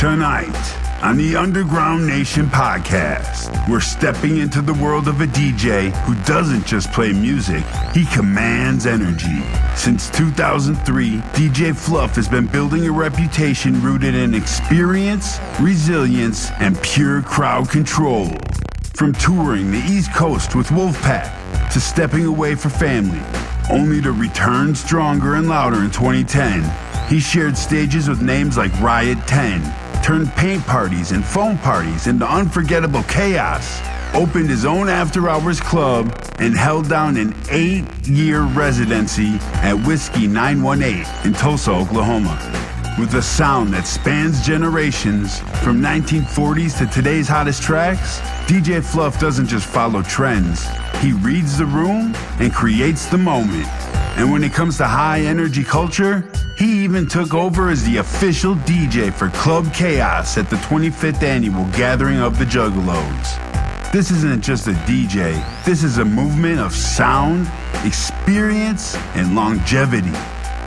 Tonight on the Underground Nation podcast, we're stepping into the world of a DJ who doesn't just play music, he commands energy. Since 2003, DJ Phluff has been building a reputation rooted in experience, resilience, and pure crowd control. From touring the East Coast with Wolfpack to stepping away for family, only to return stronger and louder in 2010, he shared stages with names like Riot Ten, turned paint parties and foam parties into unforgettable chaos, opened his own after-hours club, and held down an 8-year residency at Whiskey 918 in Tulsa, Oklahoma. With a sound that spans generations, from 1940s to today's hottest tracks, DJ Phluff doesn't just follow trends. He reads the room and creates the moment. And when it comes to high-energy culture, he even took over as the official DJ for Club Chaos at the 25th annual Gathering of the Juggalos. This isn't just a DJ. This is a movement of sound, experience, and longevity.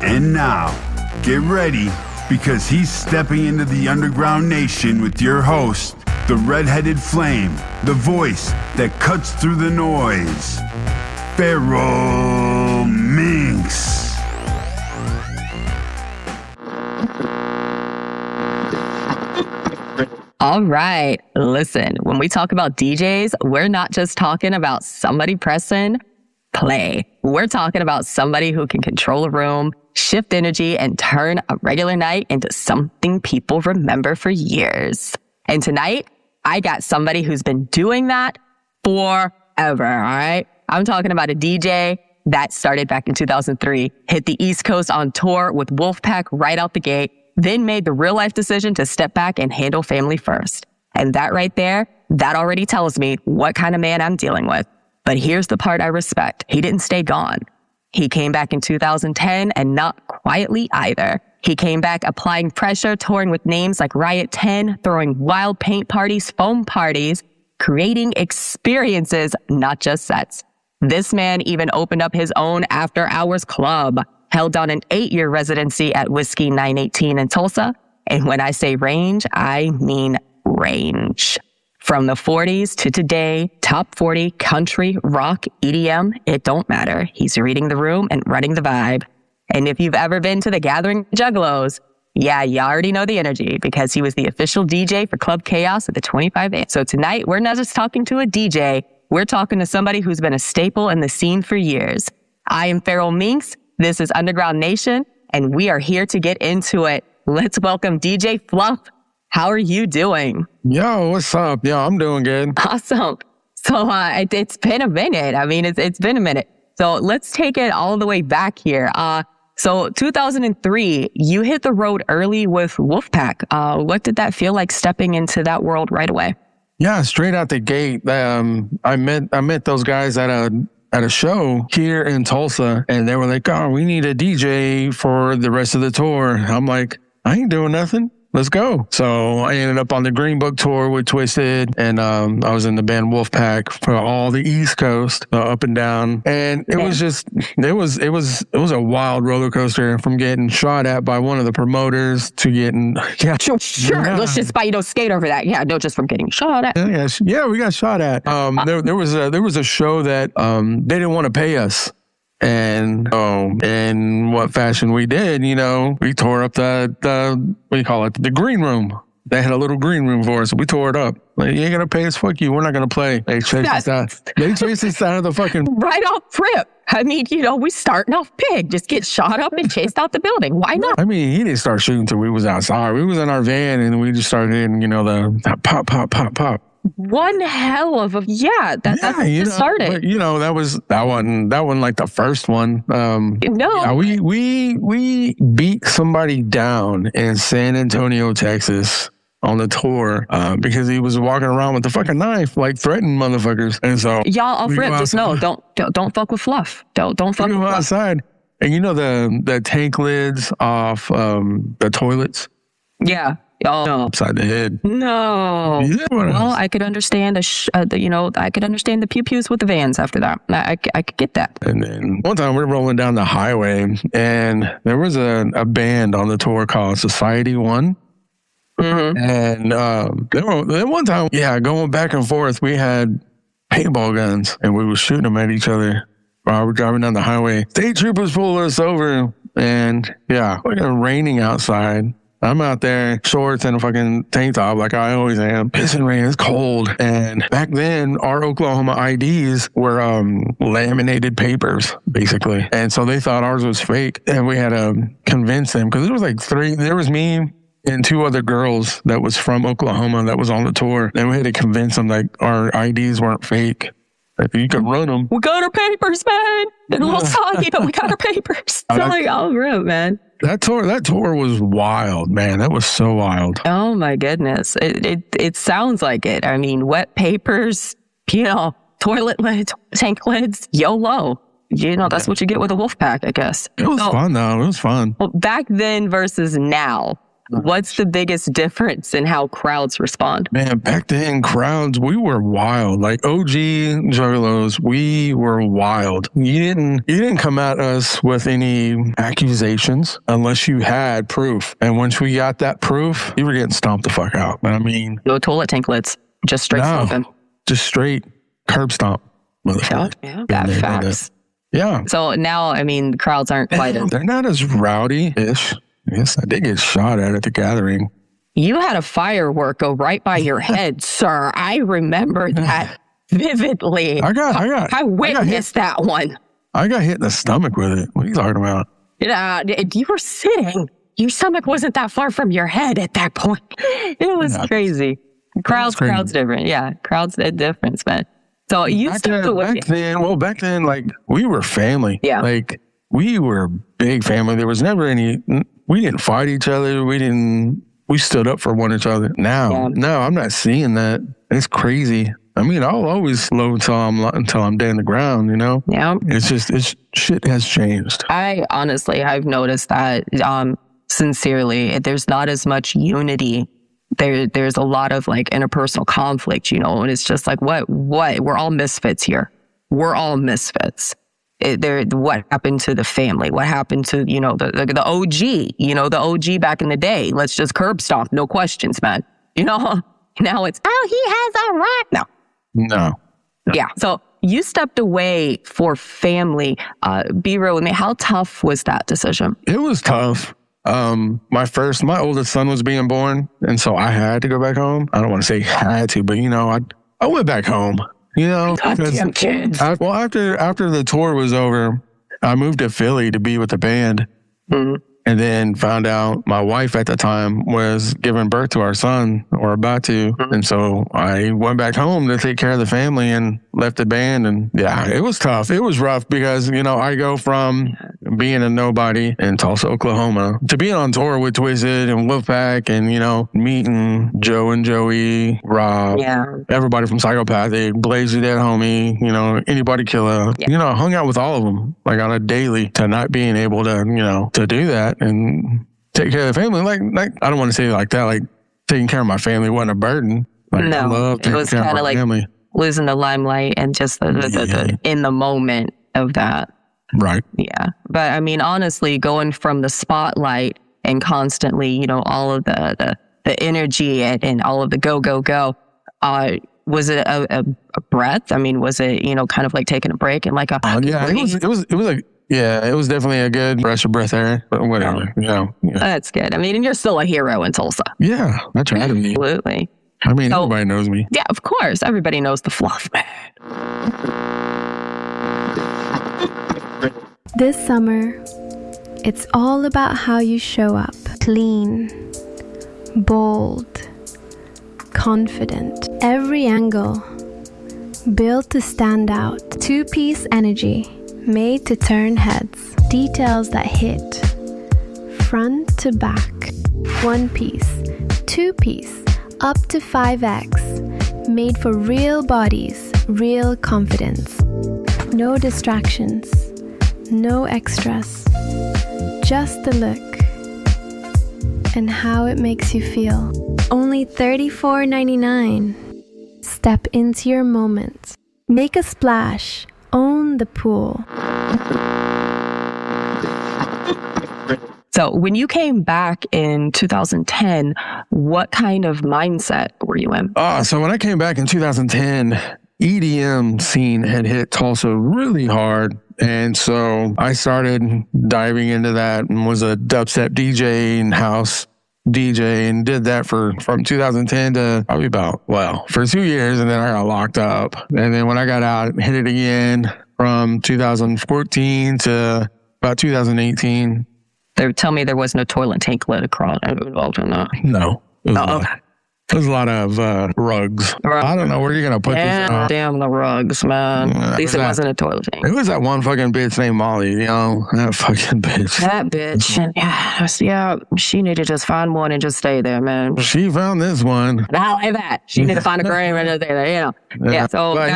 And now, get ready, because he's stepping into the Underground Nation with your host, the red-headed flame, the voice that cuts through the noise, Feral Minx. All right, listen, when we talk about DJs, we're not just talking about somebody pressing play. We're talking about somebody who can control a room, shift energy, and turn a regular night into something people remember for years. And tonight, I got somebody who's been doing that forever, all right? I'm talking about a DJ that started back in 2003, hit the East Coast on tour with Wolfpack right out the gate, then made the real life decision to step back and handle family first. And that right there, that already tells me what kind of man I'm dealing with. But here's the part I respect. He didn't stay gone. He came back in 2010 and not quietly either. He came back applying pressure, touring with names like Riot Ten, throwing wild paint parties, foam parties, creating experiences, not just sets. This man even opened up his own after-hours club, held down an 8-year residency at Whiskey 918 in Tulsa. And when I say range, I mean range. From the 40s to today, top 40, country, rock, EDM, it don't matter. He's reading the room and running the vibe. And if you've ever been to the Gathering Juggalos, yeah, you already know the energy because he was the official DJ for Club Chaos at the 25th. So tonight, we're not just talking to a DJ. We're talking to somebody who's been a staple in the scene for years. I am Feral Minx. This is Underground Nation, and we are here to get into it. Let's welcome DJ Phluff. How are you doing? Yo, what's up? Yo, I'm doing good. Awesome. So it's been a minute. I mean, it's been a minute. So let's take it all the way back here. So 2003, you hit the road early with Wolfpack. What did that feel like stepping into that world right away? Yeah, straight out the gate. I met those guys at a show here in Tulsa, and they were like, "Oh, we need a DJ for the rest of the tour." I'm like, "I ain't doing nothing. Let's go." So I ended up on the Green Book tour with Twisted, and I was in the band Wolfpack for all the East Coast, up and down. And it was a wild roller coaster from getting shot at by one of the promoters to getting Sure. Yeah. Let's just skate over that. Yeah, no, just from getting shot at. Yeah, we got shot at. There was a show that they didn't want to pay us. And in what fashion we did, we tore up the green room. They had a little green room for us. We tore it up. Like, you ain't gonna pay us, fuck you. We're not gonna play. They chased us out. They chased us out of the fucking right off rip. I mean, we starting off big. Just get shot up and chased out the building. Why not? I mean, he didn't start shooting till we was outside. We was in our van and we just started hitting, the pop, pop, pop, pop. One hell of a that's just started. But, that wasn't like the first one. No, yeah, we beat somebody down in San Antonio, Texas, on the tour because he was walking around with the fucking knife, like threatening motherfuckers. And so y'all off rip, just know don't fuck with Phluff. Don't fuck with Phluff. Outside, and the tank lids off the toilets. Yeah. Oh, no. Upside the head. No. Yeah, well, I could understand I could understand the pew-pews with the vans after that. I could get that. And then one time we're rolling down the highway and there was a band on the tour called Society One. And then one time, going back and forth, we had paintball guns and we were shooting them at each other while we're driving down the highway. State troopers pulled us over and fucking raining outside. I'm out there, shorts and a fucking tank top like I always am. Pissing rain, it's cold. And back then, our Oklahoma IDs were laminated papers, basically. And so they thought ours was fake. And we had to convince them, because there was like there was me and 2 other girls that was from Oklahoma that was on the tour. And we had to convince them like our IDs weren't fake. Like, you could run them. We got our papers, man. They're a little soggy, but we got our papers. So like, oh, real, man. That tour was wild, man. That was so wild. Oh my goodness. It sounds like it. I mean, wet papers, toilet lids, tank lids, YOLO. That's what you get with a Wolfpack, I guess. It was fun though. It was fun. Well, back then versus now, what's the biggest difference in how crowds respond? Man, back then, crowds, we were wild. Like OG Juggalos, we were wild. You didn't come at us with any accusations unless you had proof. And once we got that proof, you were getting stomped the fuck out. I mean, no toilet tank lids, just straight stomping. Just straight curb stomp, motherfucker. Yeah, that facts. Yeah. So now, I mean, crowds aren't quite as... They're not as rowdy-ish. Yes, I did get shot at the gathering. You had a firework go right by your head, sir. I remember that vividly. I witnessed that one. I got hit in the stomach with it. What are you talking about? You were sitting. Your stomach wasn't that far from your head at that point. It was crazy. Crowds different. Yeah, crowds difference, man. So you stepped away. Back then, like, we were family. Yeah. Like, we were a big family. There was never any... We didn't fight each other. We stood up for one another. Now, no, I'm not seeing that. It's crazy. I mean, I'll always low until I'm dead in the ground, Yeah. Shit has changed. I've noticed that, sincerely, there's not as much unity. There's a lot of like interpersonal conflict, and it's just like, what? We're all misfits here. We're all misfits. What happened to the family? What happened to, the OG, the OG back in the day? Let's just curb stomp. No questions, man. Now it's, he has a right. No. Yeah. So you stepped away for family. Be real with me. How tough was that decision? It was tough. My oldest son was being born. And so I had to go back home. I don't want to say had to, but I went back home. Goddamn kids. After the tour was over, I moved to Philly to be with the band. Mm-hmm. And then found out my wife at the time was giving birth to our son, or about to. Mm-hmm. And so I went back home to take care of the family and left the band. And it was tough. It was rough because, I go from being a nobody in Tulsa, Oklahoma, to being on tour with Twisted and Wolfpack and, meeting Joe and Joey, Rob, everybody from Psychopathic, Blaze the Dead Homie, Anybody Killer, hung out with all of them like on a daily, to not being able to, to do that and take care of the family. Like I don't want to say it like that, like taking care of my family wasn't a burden. Like, no, I love taking care of my family. Losing the limelight and just the in the moment of that. Right. Yeah. But I mean, honestly, going from the spotlight and constantly, all of the energy and all of the go, was it a breath? I mean, was it, kind of like taking a break and like a... it was like... Yeah, it was definitely a good rush of breath air, but whatever. That's good. I mean, and you're still a hero in Tulsa. Yeah, I try to be. Absolutely. I mean, everybody knows me. Yeah, of course. Everybody knows the Phluff, man. This summer, it's all about how you show up. Clean, bold, confident. Every angle, built to stand out. Two-piece energy. Made to turn heads. Details that hit. Front to back. One piece. Two piece. Up to 5X. Made for real bodies. Real confidence. No distractions. No extras. Just the look. And how it makes you feel. Only $34.99. Step into your moment. Make a splash. Own the pool. So when you came back in 2010, what kind of mindset were you in? So when I came back in 2010, EDM scene had hit Tulsa really hard. And so I started diving into that and was a dubstep DJ and house DJ and did that from 2010 to probably for 2 years. And then I got locked up. And then when I got out, hit it again from 2014 to about 2018. They tell me there was no toilet tank lid across involved in that. No. Okay. There's a lot of rugs. I don't know where you're going to put this. Damn the rugs, man. At least it wasn't a toilet tank. It was that one fucking bitch named Molly, that fucking bitch. That bitch. And she need to just find one and just stay there, man. She found this one. Not like that. She need to find a grave and just stay there, Yeah, so but,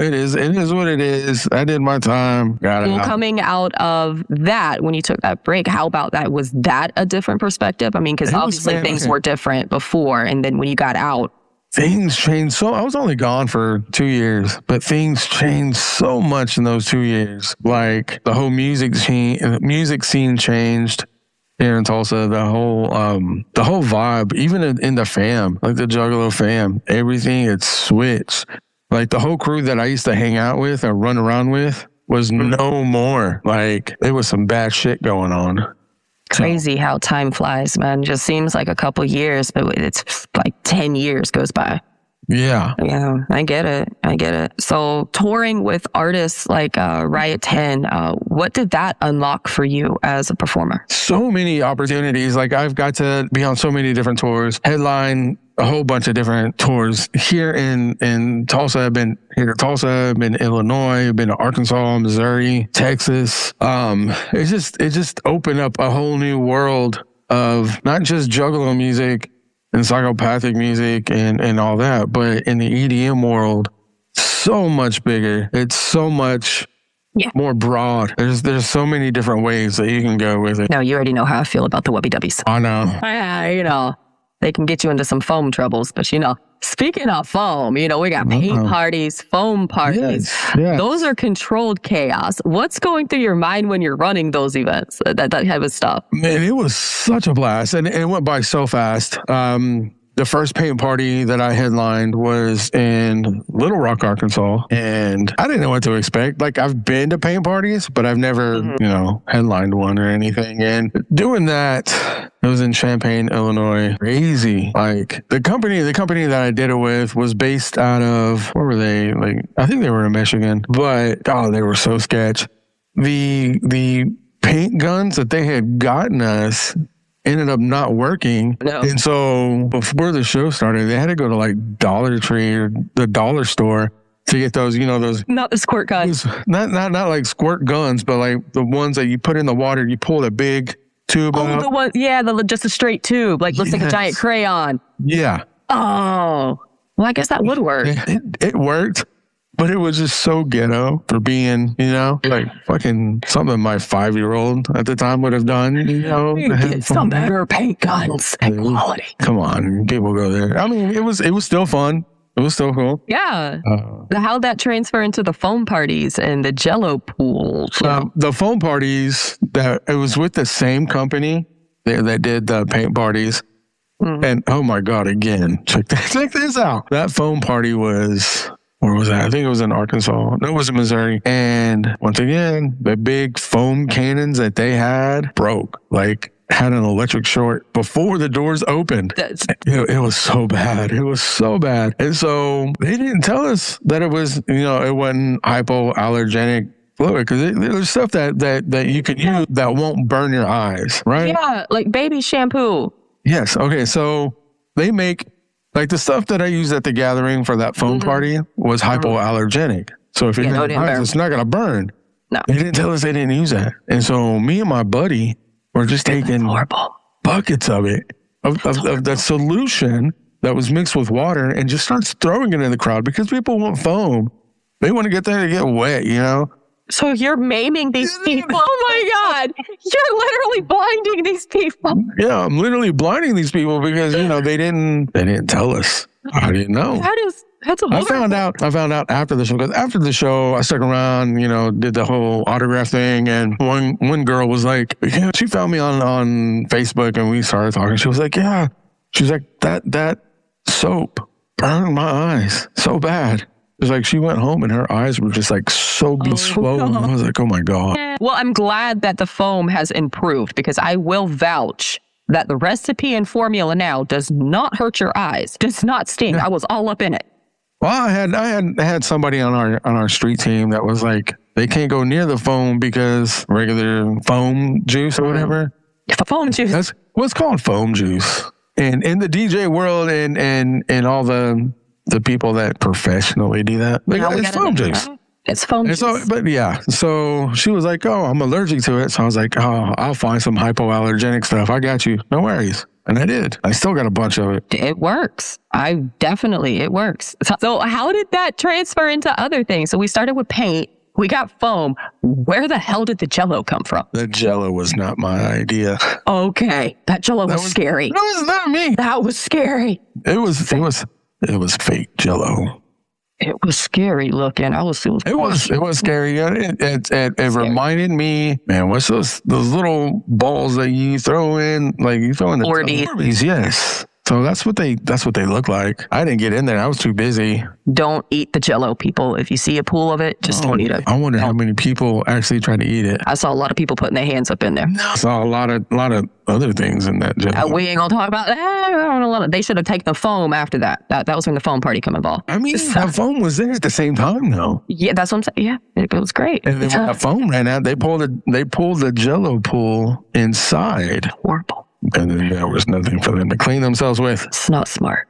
it is what it is. I did my time. Got it. Well, coming out of that, when you took that break, how about that? Was that a different perspective? I mean, because obviously things were different before, and then when you got out, things changed. So I was only gone for 2 years, but things changed so much in those 2 years. Like the whole music scene changed here in Tulsa. The whole vibe, even in the fam, like the Juggalo fam, everything had switched. Like the whole crew that I used to hang out with or run around with was no more. Like there was some bad shit going on. Crazy how time flies, man. Just seems like a couple years, but it's like 10 years goes by. Yeah. Yeah, I get it. So touring with artists like Riot 10, what did that unlock for you as a performer? So many opportunities. Like I've got to be on so many different tours, headline a whole bunch of different tours here in Tulsa. I've been here to Tulsa, I've been to Illinois, I've been to Arkansas, Missouri, Texas. It just opened up a whole new world of not just Juggalo music and psychopathic music and all that, but in the EDM world, so much bigger. It's so much more broad. There's so many different ways that you can go with it. No, you already know how I feel about the Wubby Dubbies. I know. They can get you into some foam troubles, but speaking of foam, we got paint parties, foam parties. Yes. Those are controlled chaos. What's going through your mind when you're running those events, that type of stuff? Man, it was such a blast, and it went by so fast. The first paint party that I headlined was in Little Rock, Arkansas, and I didn't know what to expect. Like, I've been to paint parties, but I've never, headlined one or anything. And doing that, it was in Champaign, Illinois. Crazy. Like, the company that I did it with was based out of, where were they? Like, I think they were in Michigan, but, they were so sketch. The paint guns that they had gotten us ended up not working. No. And so before the show started, they had to go to like Dollar Tree or the dollar store to get those, those. Not the squirt guns. Not like squirt guns, but like the ones that you put in the water, you pull the big tube out. The one, just a straight tube, like looks like a giant crayon. Yeah. Oh, well, I guess that would work. It worked. But it was just so ghetto for being, like fucking something my 5-year-old at the time would have done, Get some better paint guns and quality. Come on, people go there. I mean, it was still fun. It was still cool. Yeah. How'd that transfer into the foam parties and the Jello pools? The foam parties, it was with the same company that did the paint parties. Mm. And oh my God, again, check this out. That foam party was... Where was that? I think it was in Arkansas. No, it was in Missouri. And once again, the big foam cannons that they had broke. Like, had an electric short before the doors opened. It was so bad. It was so bad. And so they didn't tell us that it was, it wasn't hypoallergenic fluid, because there's stuff that you can use that won't burn your eyes, right? Yeah, like baby shampoo. Yes. Okay. So they make... Like the stuff that I used at the gathering for that foam party was hypoallergenic. So if you're it's not going to burn. No. They didn't tell us they didn't use that. And so me and my buddy were just taking buckets of it, of the solution that was mixed with water, and just starts throwing it in the crowd because people want foam. They want to get there to get wet, So you're maiming these people. Oh my God. You're literally blinding these people. Yeah, I'm literally blinding these people because, they didn't tell us. I didn't know. That's I found out after the show, because after the show, I stuck around, did the whole autograph thing. And one girl was like, she found me on Facebook and we started talking. She was like, yeah. She's like, that soap burned my eyes so bad. It's like she went home and her eyes were just like so swollen. I was like, oh my God. Well, I'm glad that the foam has improved, because I will vouch that the recipe and formula now does not hurt your eyes, does not sting. I was all up in it. Well, I had somebody on our street team that was like, they can't go near the foam because regular foam juice or whatever. Foam juice. That's what's called foam juice. And in the DJ world and all the people that professionally do that, it's foam juice. It's foam juice. So she was like, oh, I'm allergic to it. So I was like, oh, I'll find some hypoallergenic stuff. I got you. No worries. And I did. I still got a bunch of it. It works. It works. So how did that transfer into other things? So we started with paint. We got foam. Where the hell did the Jell-O come from? The Jell-O was not my idea. Okay. That Jell-O was scary. That was not me. That was scary. It was fake Jell-O. It was scary looking. It was scary. It reminded me, man, what's those little balls that you throw in? Like you throw in the Orbeez, yes. So that's what they look like. I didn't get in there. I was too busy. Don't eat the Jell-O, people. If you see a pool of it, just don't eat it. I wonder how many people actually tried to eat it. I saw a lot of people putting their hands up in there. I saw a lot of other things in that Jell-O. We ain't gonna talk about that. They should have taken the foam after that. That was when the foam party came involved. I mean, the foam was there at the same time, though. Yeah, that's what I'm saying. Yeah, it was great. And then when the foam ran out, they pulled the Jell-O pool inside. Horrible. And then there was nothing for them to clean themselves with. It's not smart.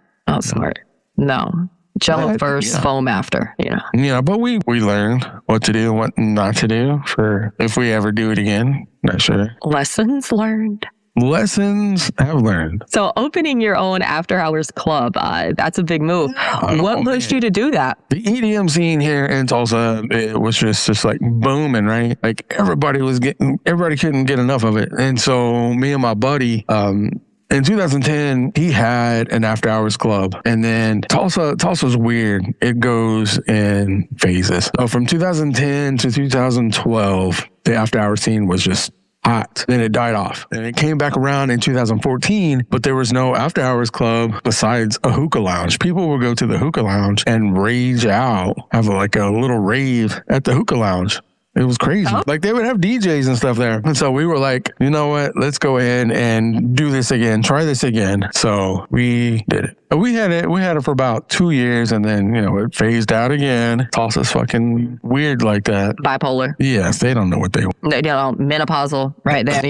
No. Jell-O first, foam after, Yeah, but we learned what to do and what not to do for if we ever do it again. Not sure. Lessons learned. Lessons I've learned. So opening your own after hours club, that's a big move. What pushed you to do that? The EDM scene here in Tulsa, it was just like booming, right? Like everybody couldn't get enough of it. And so me and my buddy, in 2010, he had an after hours club. And then Tulsa's weird. It goes in phases. So from 2010 to 2012, the after hours scene was just hot. Then it died off. And it came back around in 2014, but there was no after hours club besides a hookah lounge. People would go to the hookah lounge and rage out, have like a little rave at the hookah lounge. It was crazy. Oh. Like they would have DJs and stuff there. And so we were like, you know what? Let's go ahead and do this again. Try this again. So we did it. We had it for about 2 years and then, it phased out again. Tulsa's fucking weird like that. Bipolar. Yes, they don't know what they want. Menopausal right there,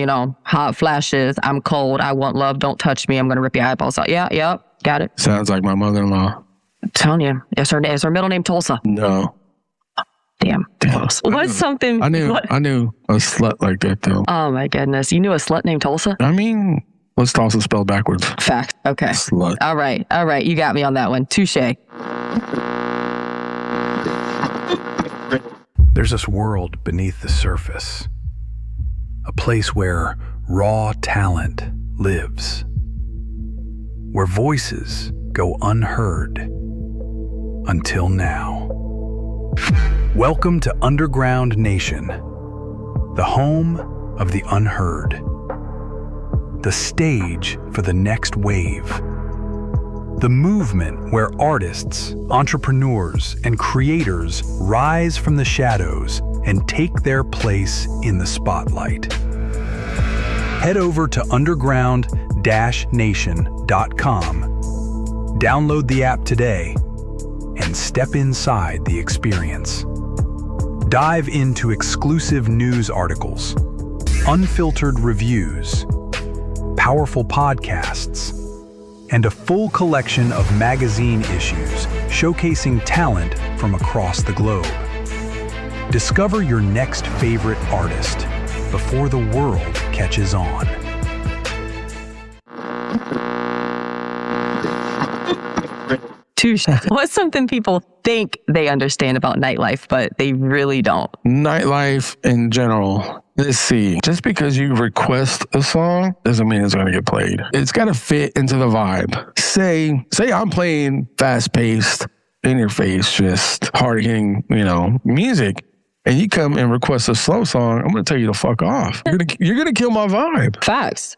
hot flashes. I'm cold. I want love. Don't touch me. I'm going to rip your eyeballs out. Yeah, got it. Sounds like my mother-in-law. I'm telling you. Is her middle name Tulsa? No. Damn. What's something? I knew a slut like that though. Oh my goodness. You knew a slut named Tulsa? I mean, what's Tulsa spelled backwards? Fact. Okay. Slut. All right. You got me on that one. Touche. There's this world beneath the surface. A place where raw talent lives. Where voices go unheard until now. Welcome to Underground Nation, the home of the unheard, the stage for the next wave, the movement where artists, entrepreneurs, and creators rise from the shadows and take their place in the spotlight. Head over to underground-nation.com, download the app today, and step inside the experience. Dive into exclusive news articles, unfiltered reviews, powerful podcasts, and a full collection of magazine issues showcasing talent from across the globe. Discover your next favorite artist before the world catches on. What's something people think they understand about nightlife, but they really don't? Nightlife in general. Let's see. Just because you request a song doesn't mean it's going to get played. It's got to fit into the vibe. Say I'm playing fast-paced in your face, just hard hitting, music, and you come and request a slow song, I'm gonna tell you to fuck off. You're gonna kill my vibe. Facts.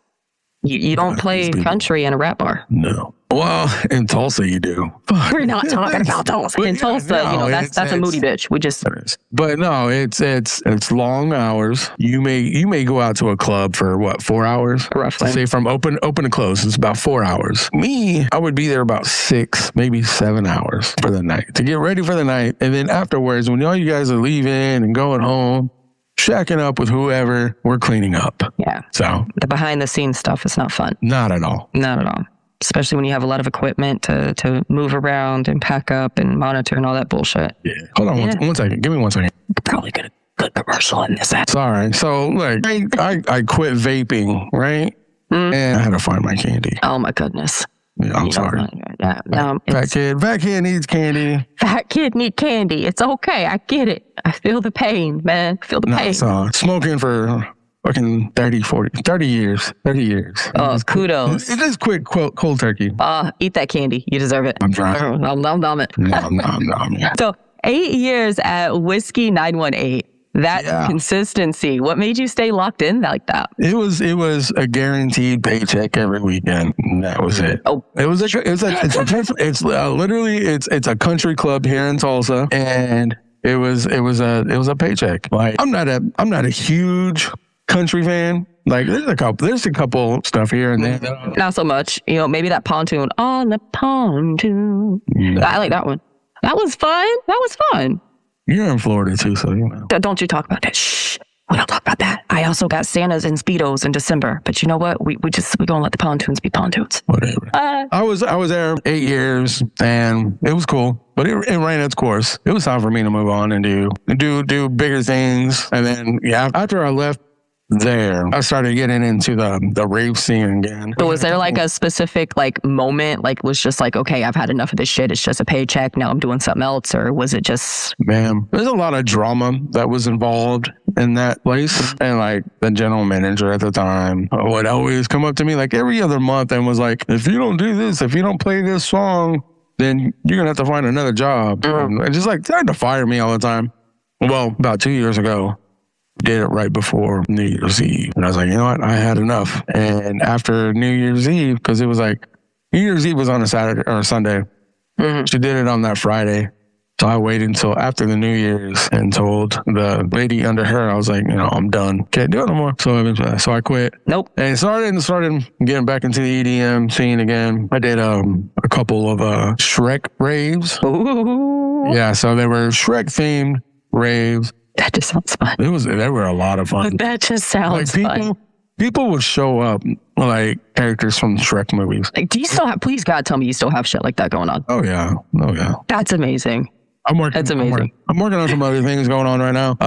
You don't play country in a rap bar. No. Well, in Tulsa you do. We're not talking about Tulsa. In Tulsa, that's a moody bitch. We just. But no, it's long hours. You may go out to a club for what, 4 hours? Roughly. Say from open to close, it's about 4 hours. Me, I would be there about 6, maybe 7 hours for the night to get ready for the night, and then afterwards, when all you guys are leaving and going home, shacking up with whoever, we're cleaning up. Yeah. So the behind the scenes stuff is not fun. Not at all. Not at all. Especially when you have a lot of equipment to move around and pack up and monitor and all that bullshit. Yeah. Hold on one second. Give me 1 second. We're probably going to put commercial in this. Sorry. So look, I quit vaping, right? And I had to find my candy. Oh my goodness. Yeah, I'm sorry. Yeah, no, fat kid needs candy. Fat kid need candy. It's okay. I get it. I feel the pain, man. I feel the pain. So smoking for fucking 30 years. Oh, kudos. It is quick, cold turkey. Eat that candy. You deserve it. I'm trying. Nom it. Nom. So 8 years at Whiskey 918. That consistency. What made you stay locked in like that? It was a guaranteed paycheck every weekend. And that was it. Oh, it's a country club here in Tulsa, and it was a paycheck. Like I'm not a huge country fan. Like there's a couple stuff here and there. Not so much. Maybe that pontoon on the pontoon. No. I like that one. That was fun. You're in Florida too, so you know. Don't you talk about that. Shh. We don't talk about that. I also got Santas and Speedos in December. But you know what? We gonna let the pontoons be pontoons. Whatever. I was there 8 years and it was cool. But it ran its course. It was time for me to move on and do bigger things. And then after I left there, I started getting into the rave scene again. So was there like a specific moment, was just like, okay, I've had enough of this shit, it's just a paycheck, now I'm doing something else, or was it just... Man, there's a lot of drama that was involved in that place, and the general manager at the time would always come up to me every other month and was like, if you don't do this, if you don't play this song, then you're gonna have to find another job. And just tried to fire me all the time. Well, about 2 years ago, did it right before New Year's Eve. And I was like, you know what? I had enough. And after New Year's Eve, because it was New Year's Eve was on a Saturday or a Sunday. Mm-hmm. She did it on that Friday. So I waited until after the New Year's and told the lady under her, I was like, I'm done. Can't do it no more. So I quit. Nope. And started getting back into the EDM scene again. I did a couple of Shrek raves. Ooh. Yeah, so they were Shrek themed raves. That just sounds fun. They were a lot of fun. That just sounds fun. People would show up characters from Shrek movies. Do you still have? Please God, tell me you still have shit like that going on. Oh yeah. That's amazing. That's amazing. I'm working on some other things going on right now.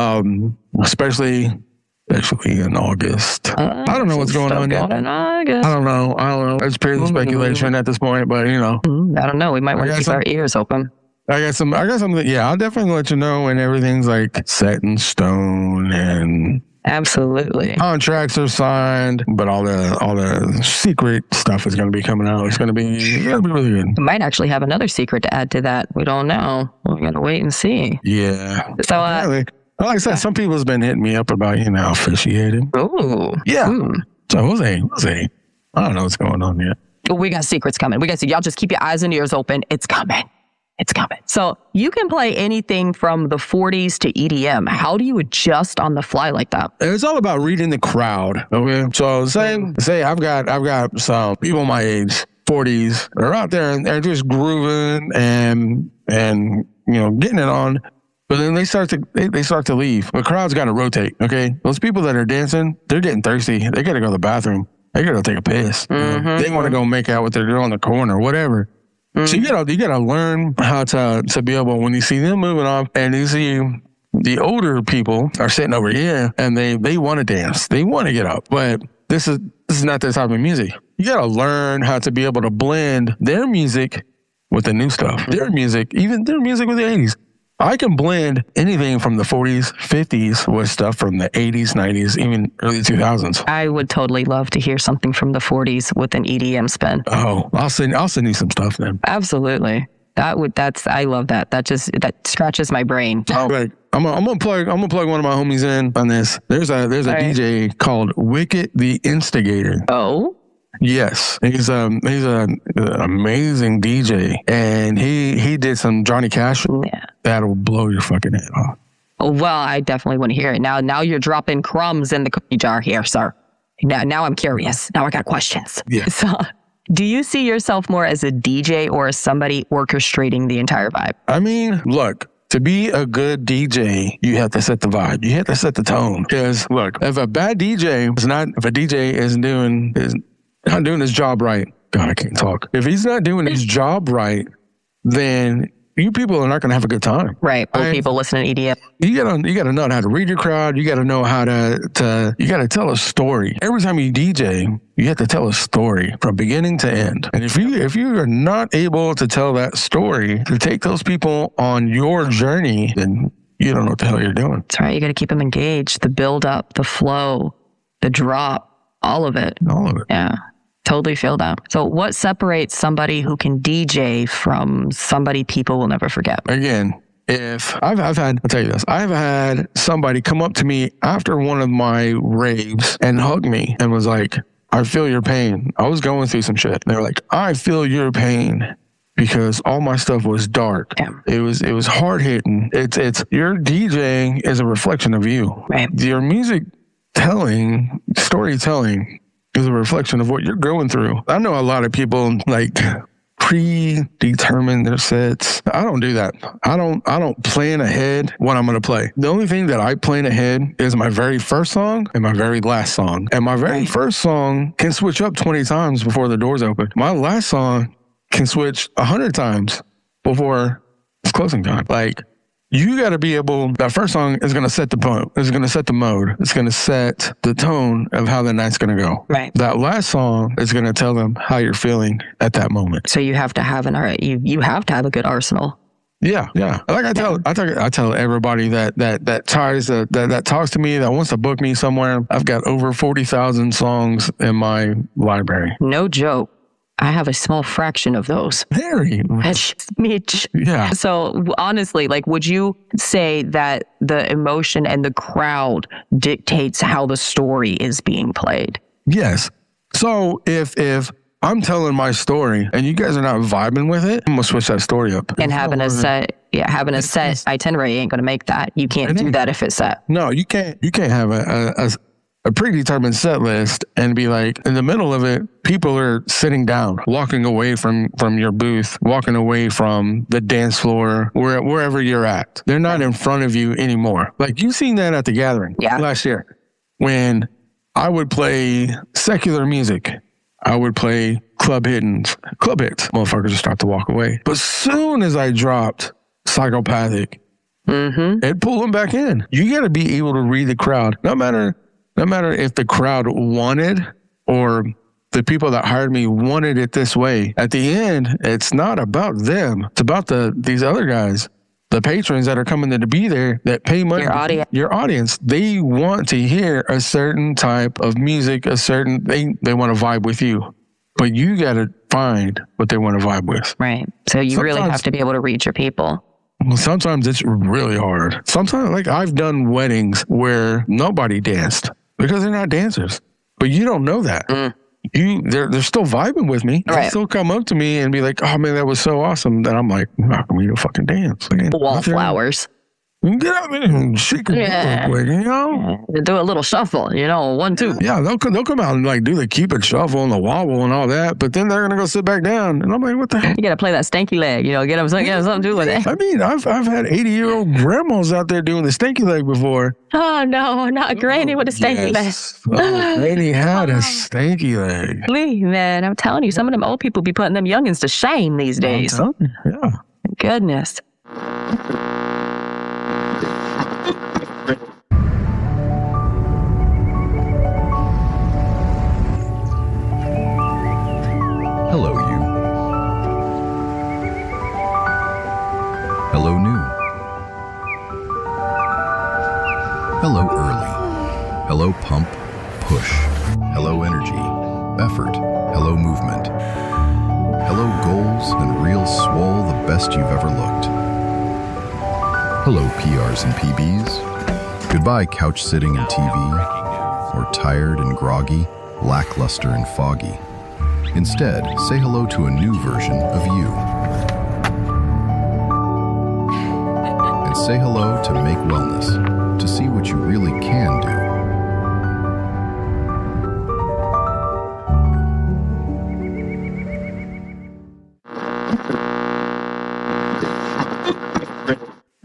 Especially in August. I don't know what's going on yet. I don't know. It's pure speculation at this point, but I don't know. We might want to keep our ears open. I got some. Yeah, I'll definitely let you know when everything's set in stone and absolutely contracts are signed. But all the secret stuff is going to be coming out. It's going to be really good. We might actually have another secret to add to that. We don't know. We're going to wait and see. Yeah. So, like I said, some people's been hitting me up about officiating. Ooh. Yeah. So we'll see. I don't know what's going on yet. Well, we got secrets coming. We got to see. Y'all just keep your eyes and ears open. It's coming. It's coming. So you can play anything from the 40s to EDM. How do you adjust on the fly like that? It's all about reading the crowd. Okay. So say I've got some people my age, 40s, are out there and they're just grooving and getting it on. But then they start to leave. The crowd's got to rotate. Okay. Those people that are dancing, they're getting thirsty. They got to go to the bathroom. They got to take a piss. Mm-hmm. They want to go make out with their girl in the corner, whatever. So you gotta learn how to be able, when you see them moving off and you see the older people are sitting over here and they want to dance, they want to get up, but this is not their type of music. You gotta learn how to be able to blend their music with the new stuff, their music with the 80s. I can blend anything from the 40s, 50s with stuff from the 80s, 90s, even early 2000s. I would totally love to hear something from the 40s with an EDM spin. Oh, I'll send you some stuff then. Absolutely. I love that. That scratches my brain. Like, I'm gonna plug one of my homies in on this. There's a DJ called Wicked the Instigator. Oh. Yes, he's an amazing DJ, and he did some Johnny Cash. Yeah. That'll blow your fucking head off. Oh, well, I definitely want to hear it. Now you're dropping crumbs in the cookie jar here, sir. Now I'm curious. Now I got questions. Yeah. So, do you see yourself more as a DJ or as somebody orchestrating the entire vibe? I mean, look, to be a good DJ, you have to set the vibe. You have to set the tone. Because look, if a DJ is not doing his job right, God, I can't talk. If he's not doing his job right, then you people are not going to have a good time. Right. Or people listening to EDM. You gotta know how to read your crowd. You gotta know how to you gotta tell a story. Every time you DJ, you have to tell a story from beginning to end. And if you are not able to tell that story, to take those people on your journey, then you don't know what the hell you're doing. That's right. You got to keep them engaged. The build up, the flow, the drop, all of it. All of it. Yeah. Totally feel that. So what separates somebody who can DJ from somebody people will never forget? Again, I'll tell you this, I've had somebody come up to me after one of my raves and hug me and was like, I feel your pain. I was going through some shit. They were like, I feel your pain because all my stuff was dark. Yeah. It was hard hitting. It's your DJing is a reflection of you. Right. Your music storytelling is a reflection of what you're going through. I know a lot of people like predetermine their sets. I don't do that. I don't plan ahead what I'm going to play. The only thing that I plan ahead is my very first song and my very last song. And my very first song can switch up 20 times before the doors open. My last song can switch 100 times before it's closing time. Like, you got to be able, that first song is going to set the mode. It's going to set the mode. It's going to set the tone of how the night's going to go. Right. That last song is going to tell them how you're feeling at that moment. So you have to have you have to have a good arsenal. Yeah. Like I tell everybody that talks to me, that wants to book me somewhere. I've got over 40,000 songs in my library. No joke. I have a small fraction of those. Very. Yeah. So honestly, like, would you say that the emotion and the crowd dictates how the story is being played? Yes. So if I'm telling my story and you guys are not vibing with it, I'm gonna switch that story up. And having a set itinerary ain't gonna make that. You can't do that if it's set. No, you can't have a predetermined set list and be like, in the middle of it, people are sitting down, walking away from your booth, walking away from the dance floor, wherever you're at. They're not in front of you anymore. Like, you seen that at the Gathering last year when I would play secular music. I would play club hits. Motherfuckers just start to walk away. But soon as I dropped Psychopathic, it pulled them back in. You got to be able to read the crowd. No matter if the crowd wanted or the people that hired me wanted it this way. At the end, it's not about them. It's about these other guys, the patrons that are coming to be there that pay money. Your audience. They want to hear a certain type of music, they want to vibe with you. But you got to find what they want to vibe with. Right. So you really have to be able to reach your people. Well, sometimes it's really hard. Sometimes, like, I've done weddings where nobody danced because they're not dancers. But you don't know that. They're still vibing with me. They still come up to me and be like, oh man, that was so awesome. Then I'm like, how come you don't fucking dance? Like, Wallflowers. Get up and shake it real quick, you know? Do a little shuffle, 1, 2. Yeah, they'll come out and like do the Cupid shuffle and the wobble and all that, but then they're gonna go sit back down, and I'm like, what the hell? You gotta play that stanky leg, get them something to do with it. I mean, I've had 80-year-old grandmas out there doing the stanky leg before. Oh no, not Granny with a stanky leg. Oh, Granny had a stanky leg. Please, man, I'm telling you, some of them old people be putting them youngins to shame these days. Yeah. Goodness. Hello, you. Hello, new. Hello, early. Hello, pump, push. Hello, energy, effort. Hello, movement. Hello goals and real swole, the best you've ever looked. Hello PRs and PBs. Goodbye couch sitting and TV, or tired and groggy, lackluster and foggy. Instead, say hello to a new version of you. And say hello to Make Wellness, to see what you really can do.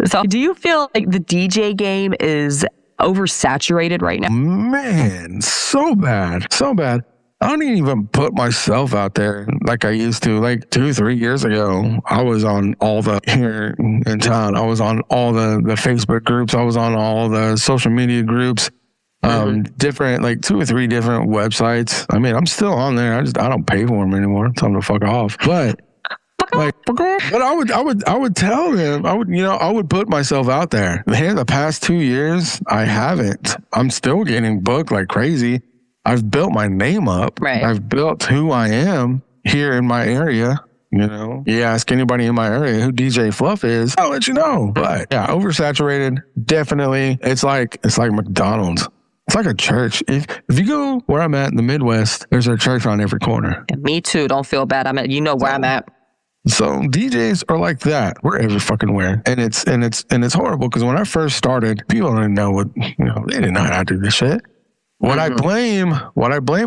So do you feel like the DJ game is oversaturated right now? Man, so bad. So bad. I don't even put myself out there like I used to. Like 2-3 years ago, I was on all the, here in town, I was on all the Facebook groups. I was on all the social media groups, different, like 2 or 3 different websites. I mean, I'm still on there. I don't pay for them anymore. Tell them to fuck off. But I would tell them, I would put myself out there. Here, the past 2 years, I haven't. I'm still getting booked like crazy. I've built my name up. Right. I've built who I am here in my area. You ask anybody in my area who DJ Phluff is, I'll let you know. But yeah, oversaturated, definitely. It's like McDonald's. It's like a church. If you go where I'm at in the Midwest, there's a church on every corner. Me too. Don't feel bad. Where I'm at. So DJs are like that. We're every fucking where. And it's horrible because when I first started, people didn't know they didn't know how to do this shit. What I blame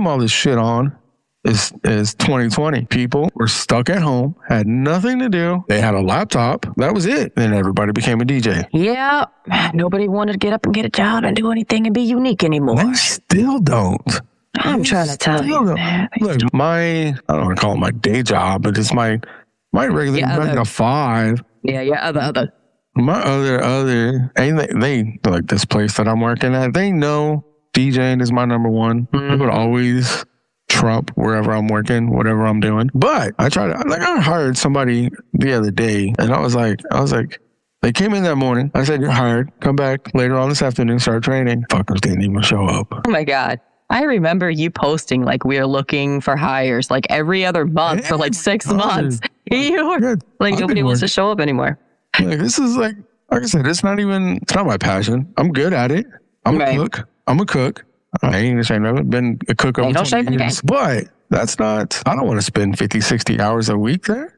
all this shit on is 2020. People were stuck at home, had nothing to do. They had a laptop. That was it. And everybody became a DJ. Yeah. Nobody wanted to get up and get a job and do anything and be unique anymore. They still don't. I'm trying to tell you, man. Look, I don't want to call it my day job, but it's my regular 9 to 5. Yeah, other. My other, and they like this place that I'm working at, they know DJing is my number one. It would always trump wherever I'm working, whatever I'm doing. But I hired somebody the other day, and I was like, they came in that morning. I said, you're hired. Come back later on this afternoon, start training. Fuckers didn't even show up. Oh my God. I remember you posting like we're looking for hires like every other month for like 6 months. You were like nobody wants to show up anymore. Like this is like I said, it's not my passion. I'm good at it. I'm a cook. I ain't ashamed of it. Been a cook over 20 years. But that's not, I don't want to spend 50, 60 hours a week there.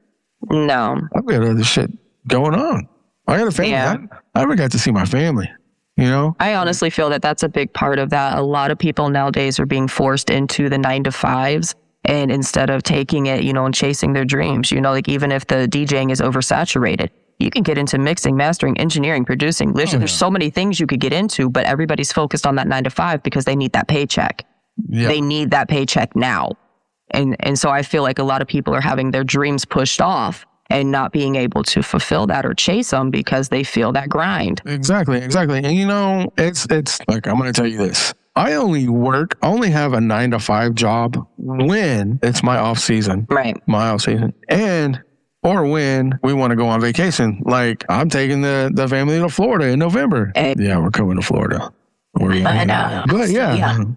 No. I've got other shit going on. I got a family. Yeah. I never got to see my family. I honestly feel that that's a big part of that. A lot of people nowadays are being forced into the 9-to-5s, and instead of taking it, and chasing their dreams, like even if the DJing is oversaturated, you can get into mixing, mastering, engineering, producing. There's so many things you could get into, but everybody's focused on that 9-to-5 because they need that paycheck. Yeah. They need that paycheck now. And so I feel like a lot of people are having their dreams pushed off and not being able to fulfill that or chase them because they feel that grind. Exactly. And it's like, I'm going to tell you this. I only have a 9-to-5 job when it's my off season. Right. My off season. Or when we want to go on vacation. Like I'm taking the family to Florida in November. Yeah, we're coming to Florida. I know. But yeah,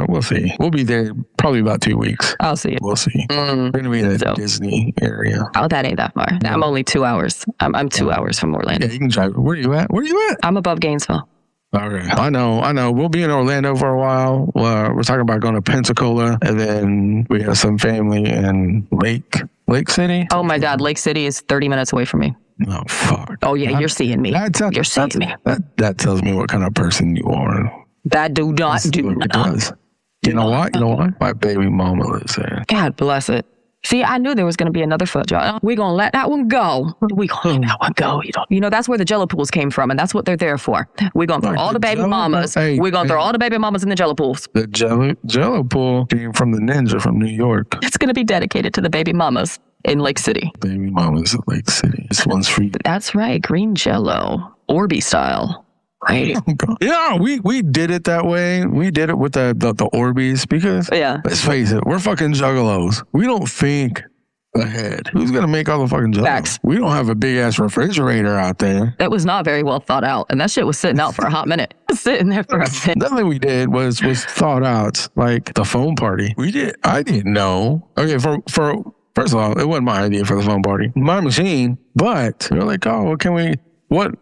we'll see. We'll be there probably about 2 weeks. I'll see. We'll see. We're going to be in the Disney area. Oh, that ain't that far. I'm only 2 hours. I'm 2 hours from Orlando. Yeah, you can drive. Where are you at? I'm above Gainesville. Okay. I know. We'll be in Orlando for a while. We're talking about going to Pensacola, and then we have some family in Lake City. Oh my God, Lake City is 30 minutes away from me. Oh fuck. Oh yeah, you're seeing me. You're seeing me. That tells me what kind of person you are. That do not do. It does. You know what? My baby mama lives there. God bless it. See, I knew there was going to be another foot job. We're going to let that one go. We're going to let that one go. That's where the Jello pools came from, and that's what they're there for. We're going to throw all the baby mamas. We're going to throw all the baby mamas in the Jello pools. The Jello pool came from the ninja from New York. It's going to be dedicated to the baby mamas in Lake City. Baby mamas in Lake City. This one's for you. That's right. Green Jello. Orby style. Right. Yeah, we did it that way. We did it with the Orbeez because, let's face it, we're fucking juggalos. We don't think ahead. Who's going to make all the fucking Jello? Facts. We don't have a big-ass refrigerator out there. That was not very well thought out, and that shit was sitting out for a hot minute. Sitting there for a minute. Nothing we did was thought out, like the foam party. I didn't know. Okay, for First of all, it wasn't my idea for the foam party. My machine, but they're like, oh,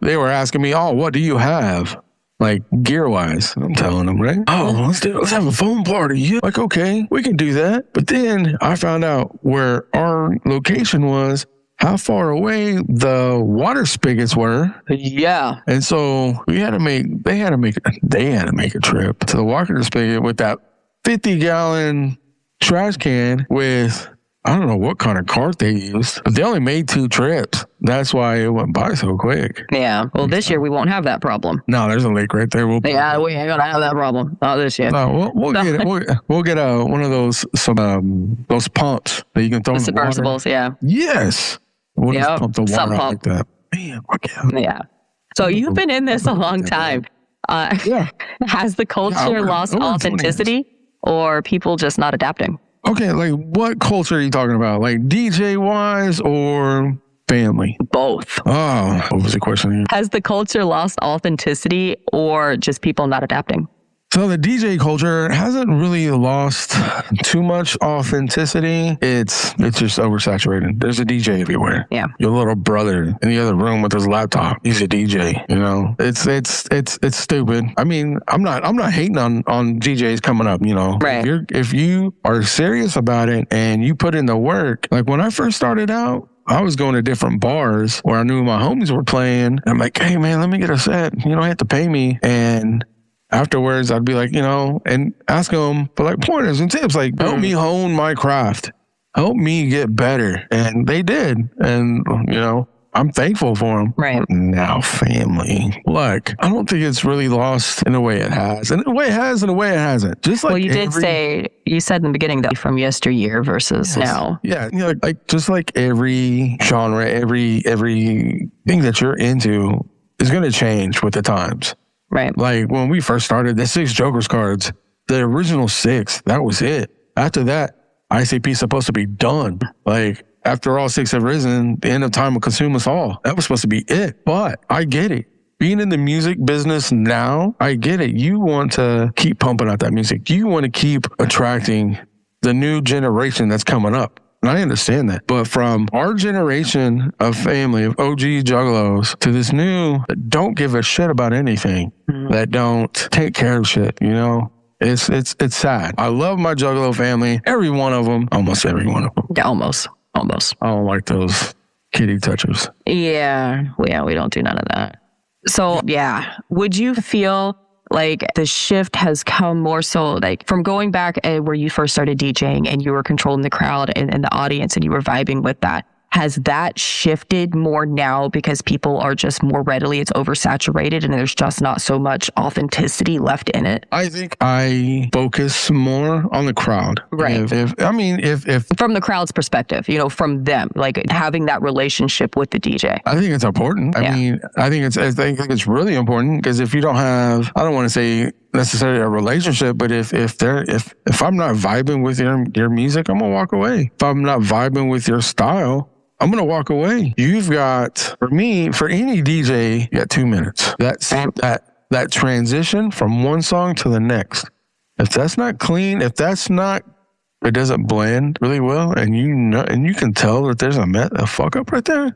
they were asking me, oh, what do you have? Like gear-wise. I'm telling them, right? Oh, let's have a foam party. Yeah. Like, okay, we can do that. But then I found out where our location was, how far away the water spigots were. Yeah. And so they had to make a trip to the water spigot with that 50-gallon trash can with, I don't know what kind of cart they used, but they only made 2 trips. That's why it went by so quick. Yeah. Well, this year we won't have that problem. No, there's a lake right there. We ain't gonna have that problem. Not this year. No, we'll get one of those pumps that you can throw in the submersibles. water. Yeah. Yes. We'll just pump the water out like that. Man, yeah. So you've been in this a long time. Has the culture lost authenticity, or people just not adapting? Okay, like what culture are you talking about? Like DJ wise or family? Both. Oh, what was the question? Has the culture lost authenticity, or just people not adapting? So the DJ culture hasn't really lost too much authenticity. It's just oversaturated. There's a DJ everywhere. Yeah. Your little brother in the other room with his laptop, he's a DJ. You know, it's stupid. I mean, I'm not hating on DJs coming up. You know, right? If you are serious about it and you put in the work, like when I first started out, I was going to different bars where I knew my homies were playing. I'm like, hey man, let me get a set. You don't have to pay me. And afterwards, I'd be like, you know, and ask them for like pointers and tips, like help me hone my craft, help me get better. And they did. And, you know, I'm thankful for them. Right. Now, family. Look, I don't think it's really lost in a way it has. In a way it has, in a way it hasn't. Just like you said in the beginning that from yesteryear versus now. Yeah. You know, like just like every genre, every thing that you're into is going to change with the times. Right. Like when we first started, the 6 Joker's cards, the original 6, that was it. After that, ICP is supposed to be done. Like after all 6 have risen, the end of time will consume us all. That was supposed to be it. But I get it. Being in the music business now, I get it. You want to keep pumping out that music. You want to keep attracting the new generation that's coming up. And I understand that. But from our generation of family, of OG juggalos, to this new that don't give a shit about anything, that don't take care of shit, you know? It's sad. I love my juggalo family. Every one of them. Almost every one of them. Yeah, almost. I don't like those kitty touchers. Yeah, we don't do none of that. So, yeah. Would you feel like the shift has come more so like from going back where you first started DJing and you were controlling the crowd and the audience and you were vibing with that? Has that shifted more now because people are just more readily, it's oversaturated and there's just not so much authenticity left in it? I think I focus more on the crowd. Right. If from the crowd's perspective, you know, from them, like having that relationship with the DJ. I think it's important. I think it's really important because if you don't have, I don't want to say necessarily a relationship, but if I'm not vibing with your music, I'm gonna walk away. If I'm not vibing with your style, I'm going to walk away. You've got, for any DJ, you got 2 minutes. That's that transition from one song to the next. If that's not clean, it doesn't blend really well, and you can tell that there's a fuck up right there,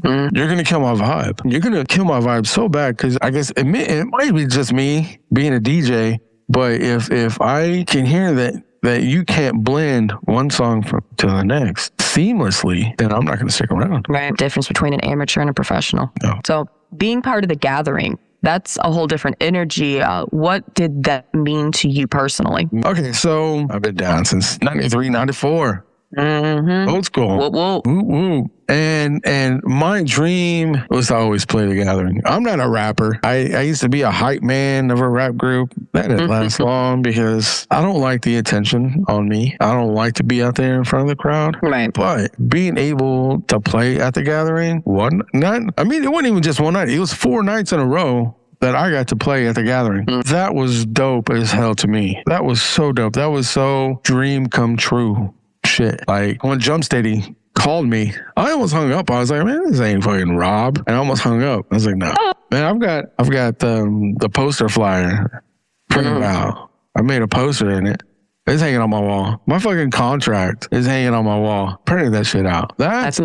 you're going to kill my vibe. You're going to kill my vibe so bad because I guess it might be just me being a DJ, but if I can hear that you can't blend one song to the next seamlessly, then I'm not going to stick around. Right. Difference between an amateur and a professional. No. So being part of the gathering, that's a whole different energy. What did that mean to you personally? Okay, so I've been down since 93, 94. Mm-hmm. Old school. Whoa. Woo, woo. And my dream was to always play the gathering. I'm not a rapper. I used to be a hype man of a rap group. That didn't last long because I don't like the attention on me. I don't like to be out there in front of the crowd. Right. But being able to play at the gathering, it wasn't even just one night. It was 4 nights in a row that I got to play at the gathering. That was dope as hell to me. That was so dope. That was so dream come true shit. Like when Jump Steady called me, I almost hung up. I was like, man, this ain't fucking Rob. And I almost hung up. I was like, no. Man, I've got the poster flyer printed out. I made a poster in it. It's hanging on my wall. My fucking contract is hanging on my wall. Printing that shit out. That's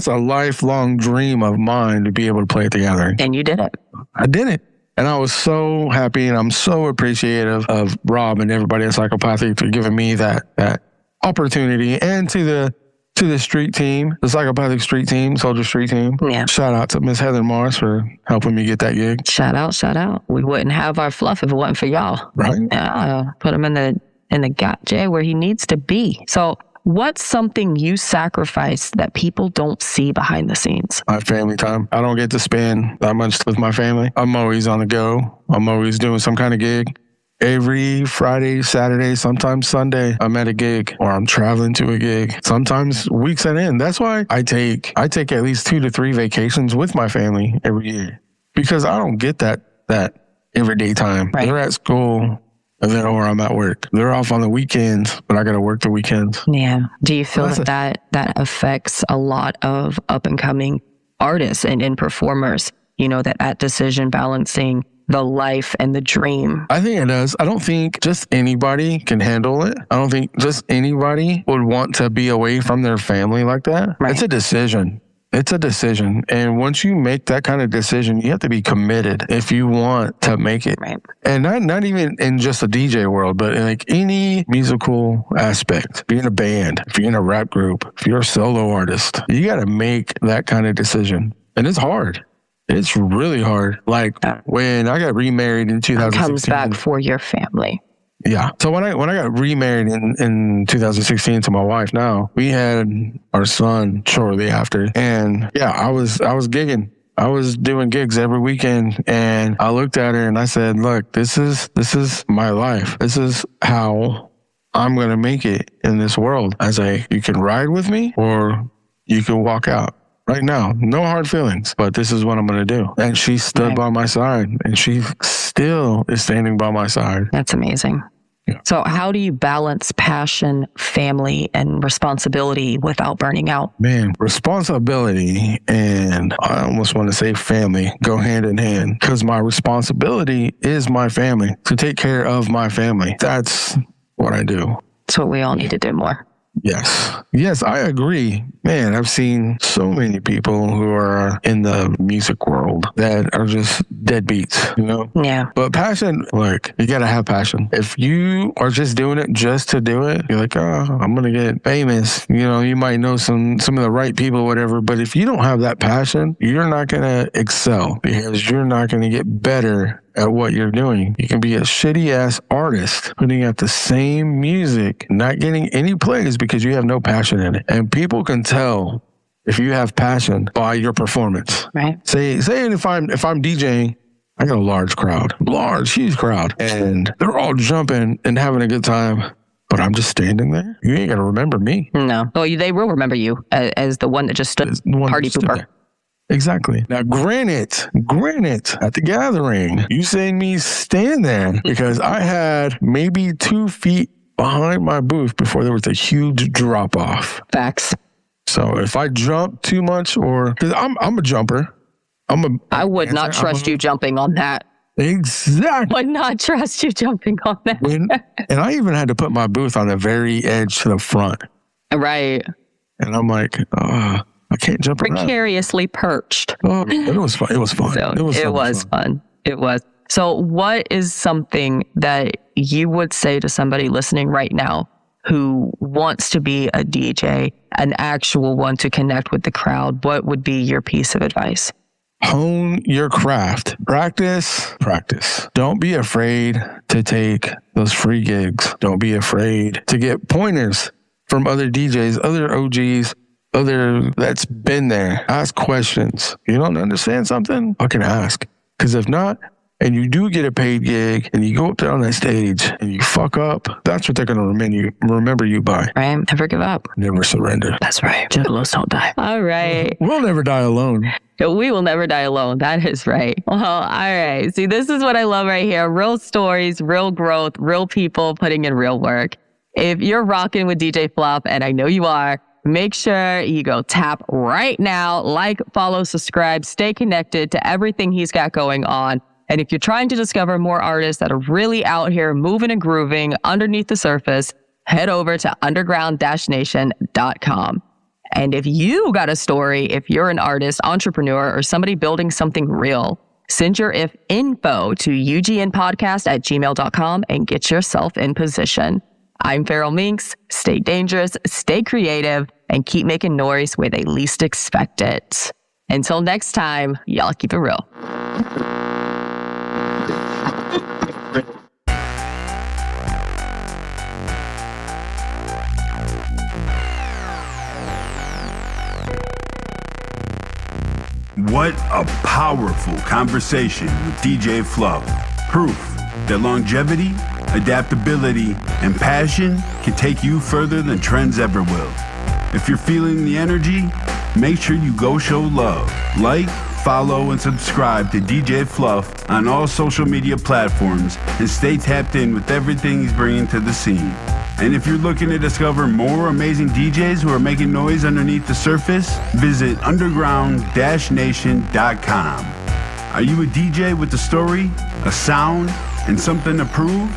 a lifelong dream of mine to be able to play at the gathering. And you did it. I did it. And I was so happy, and I'm so appreciative of Rob and everybody at Psychopathic for giving me that opportunity, and to the street team, the Psychopathic street team, Soldier street team. Yeah. Shout out to Miss Heather Morris for helping me get that gig. Shout out. We wouldn't have our Phluff if it wasn't for y'all. Right. Yeah. Put him in the gotcha where he needs to be. So what's something you sacrifice that people don't see behind the scenes? My family time. I don't get to spend that much with my family. I'm always on the go. I'm always doing some kind of gig. Every Friday, Saturday, sometimes Sunday, I'm at a gig or I'm traveling to a gig. Sometimes weeks at end. That's why I take at least 2 to 3 vacations with my family every year, because I don't get that everyday time. Right. They're at school. Or I'm at work. They're off on the weekends, but I got to work the weekends. Yeah. Do you feel that affects a lot of up and coming artists and performers? You know, that decision balancing the life and the dream. I think it does. I don't think just anybody can handle it. I don't think just anybody would want to be away from their family like that. Right. It's a decision. It's a decision. And once you make that kind of decision, you have to be committed if you want to make it. Right. And not even in just the DJ world, but in like any musical aspect. If you're in a band, if you're in a rap group, if you're a solo artist, you got to make that kind of decision. And it's hard. It's really hard. Like when I got remarried in 2016. It comes back for your family. Yeah. So when I got remarried in 2016 to my wife now, we had our son shortly after. And yeah, I was gigging. I was doing gigs every weekend, and I looked at her and I said, look, this is my life. This is how I'm going to make it in this world. I say, you can ride with me or you can walk out. Right now, no hard feelings, but this is what I'm going to do. And she stood by my side, and she still is standing by my side. That's amazing. Yeah. So how do you balance passion, family, and responsibility without burning out? Man, responsibility and I almost want to say family go hand in hand, because my responsibility is my family, to take care of my family. That's what I do. That's what we all need to do more. Yes, I agree. Man, I've seen so many people who are in the music world that are just deadbeats, you know? Yeah. But passion, look, you got to have passion. If you are just doing it just to do it, you're like, oh, I'm going to get famous. You know, you might know some of the right people, whatever. But if you don't have that passion, you're not going to excel, because you're not going to get better at what you're doing. You can be a shitty ass artist putting out the same music, not getting any plays because you have no passion in it. And people can tell if you have passion by your performance. Right. Say if I'm DJing, I got a huge crowd, and they're all jumping and having a good time. But I'm just standing there. You ain't gonna remember me. No. Oh, they will remember you as the one that just stood party pooper. Exactly. Now, granted, at the gathering, you saying me stand there because I had maybe 2 feet behind my booth before there was a huge drop off. Facts. So if I jump too much, because I'm a jumper, I would not trust you jumping on that. Exactly. Would not trust you jumping on that. And I even had to put my booth on the very edge to the front. Right. And I'm like, I can't jump around. Precariously perched. Oh, it was fun. It was fun. So it was fun. It was. So what is something that you would say to somebody listening right now who wants to be a DJ, an actual one to connect with the crowd? What would be your piece of advice? Hone your craft. Practice. Don't be afraid to take those free gigs. Don't be afraid to get pointers from other DJs, other OGs, that's been there. Ask questions. You don't understand something? I can ask. Because if not, and you do get a paid gig and you go up there on that stage and you fuck up, that's what they're going to remember you by. Right. Never give up. Never surrender. That's right. Juggalos don't die. All right. We'll never die alone. We will never die alone. That is right. Well, all right. See, this is what I love right here. Real stories, real growth, real people putting in real work. If you're rocking with DJ Phluff, and I know you are, make sure you go tap right now, like, follow, subscribe, stay connected to everything he's got going on. And if you're trying to discover more artists that are really out here moving and grooving underneath the surface, head over to underground-nation.com. And if you got a story, if you're an artist, entrepreneur, or somebody building something real, send your info to ugnpodcast@gmail.com and get yourself in position. I'm Feral Minx. Stay dangerous, stay creative, and keep making noise where they least expect it. Until next time, y'all keep it real. What a powerful conversation with DJ Phluff. Proof that longevity, adaptability, and passion can take you further than trends ever will. If you're feeling the energy, make sure you go show love. Like, follow, and subscribe to DJ Phluff on all social media platforms and stay tapped in with everything he's bringing to the scene. And if you're looking to discover more amazing DJs who are making noise underneath the surface, visit underground-nation.com. Are you a DJ with a story, a sound, and something to prove?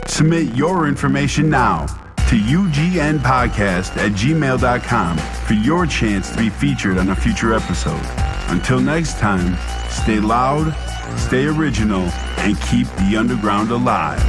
Submit your information now to ugnpodcast@gmail.com for your chance to be featured on a future episode. Until next time, stay loud, stay original, and keep the underground alive.